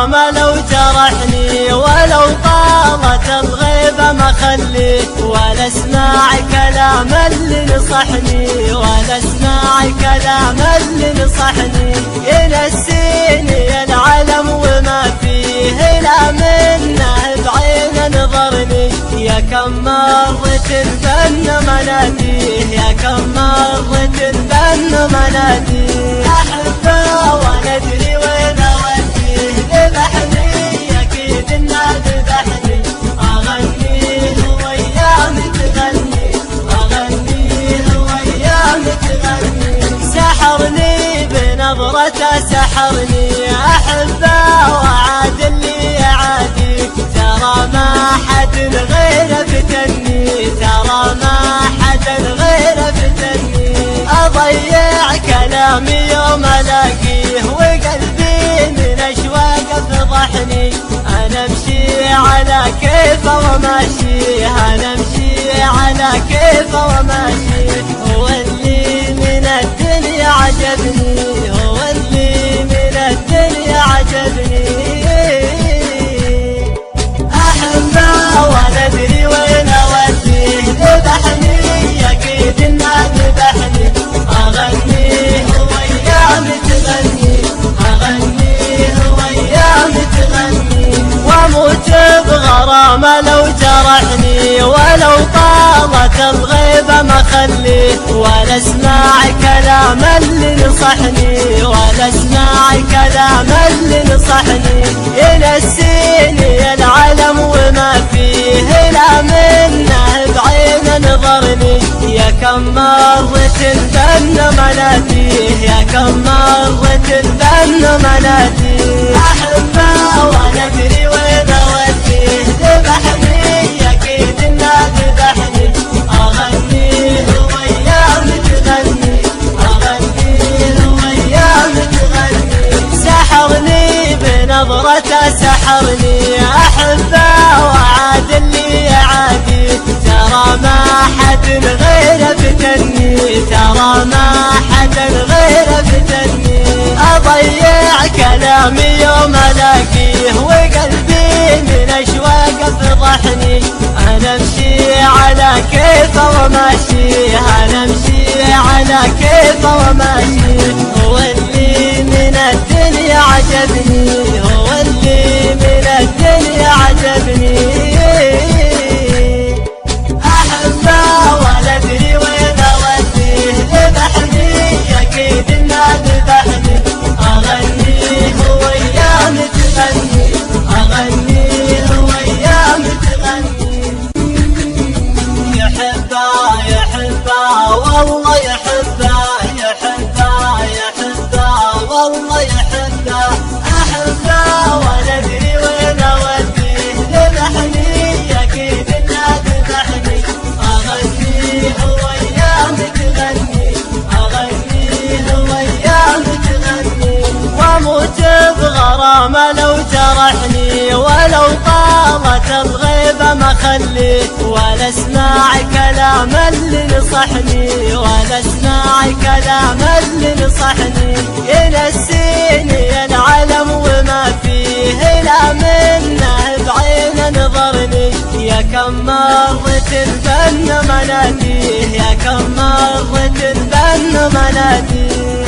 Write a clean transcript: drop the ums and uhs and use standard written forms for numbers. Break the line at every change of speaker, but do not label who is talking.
غرامة لو جرحني ولو طالت الغيبة ما خلي، ولا اسمع كلام اللي نصحني، ولا اسمع كلام اللي نصحني. ينسيني العلم وما فيه لا منه بعين نظرني. يا كم مرة بن مناديه، يا كم مرة بن مناديه. أحبه ولا أدري وين أوديه، ذبحني أكيد إنه ذبحني. أغنيه وأيام تغني، أغنيه وأيام تغني. سحرني بنظرته سحرني، أحبه وعاد اللي يعادي. ترى ما حد غيره فتني، ترى ما حد غيره فتني. أضيع كلامي يوم ألاقيه، وقلبي من أشواقه فضحني. أنا أمشي على كيفه وماشي، أنا أمشي على كيفه وماشي. هو اللي من الدنيا عجبني، هو اللي من الدنيا عجبني. أحبه ولا أدري وين أوديه، ذبحني أكيد إنه ذبحني. أغنيه وأيام تغني، أغنيه وأيام تغني. وأموت بغرامة لو جرحني ولو طالت الغيبة ما خلي، ولا اسمع كلام اللي نصحني، ولا اسمع كلام اللي نصحني. ينسيني العلم وما فيه لا منه بعين نظرني. يا كم مرة بن مناديه، يا كم مرة بن مناديه. أحبه ولا أدري وين أوديه، ذبحني أكيد إنه ذبحني. أغنيه وأيام تغني، أغنيه وأيام تغني. سحرني بنظرته سحرني، أحبه وعاد اللي يعادي. ترى ما حد غيره فتني، ترى ما حد غيره فتني. أضيع كلامي يوم ألاقيه، وقلبي من أشواقه فضحني. أنا أمشي على كيفه وماشي، أنا أمشي على كيفه وماشي. هو اللي من الدنيا عجبني، هو اللي من الدنيا عجبني. أحبه ولا أدري وين أوديه، ذبحني أكيد إنه ذبحني. أغنيه وأيام تغني، أغنيه وأيام تغني. يحبه يحبه والله يحبه، يحبه يحبه والله يحبه. أحبه ولا أدري وين أوديه، ذبحني أكيد إنه ذبحني. أغنيه وأيام تغني، أغنيه وأيام تغني. وأموت بغرامة لو جرحني ولو طالت الغيبة ما خلي، ولا اسمع كلام اللي نصحني، ولا اسمع كلام اللي نصحني. ينسيني العلم وما فيه لا منه بعين نظرني. يا كم مرة بن مناديه، يا كم مرة بن مناديه.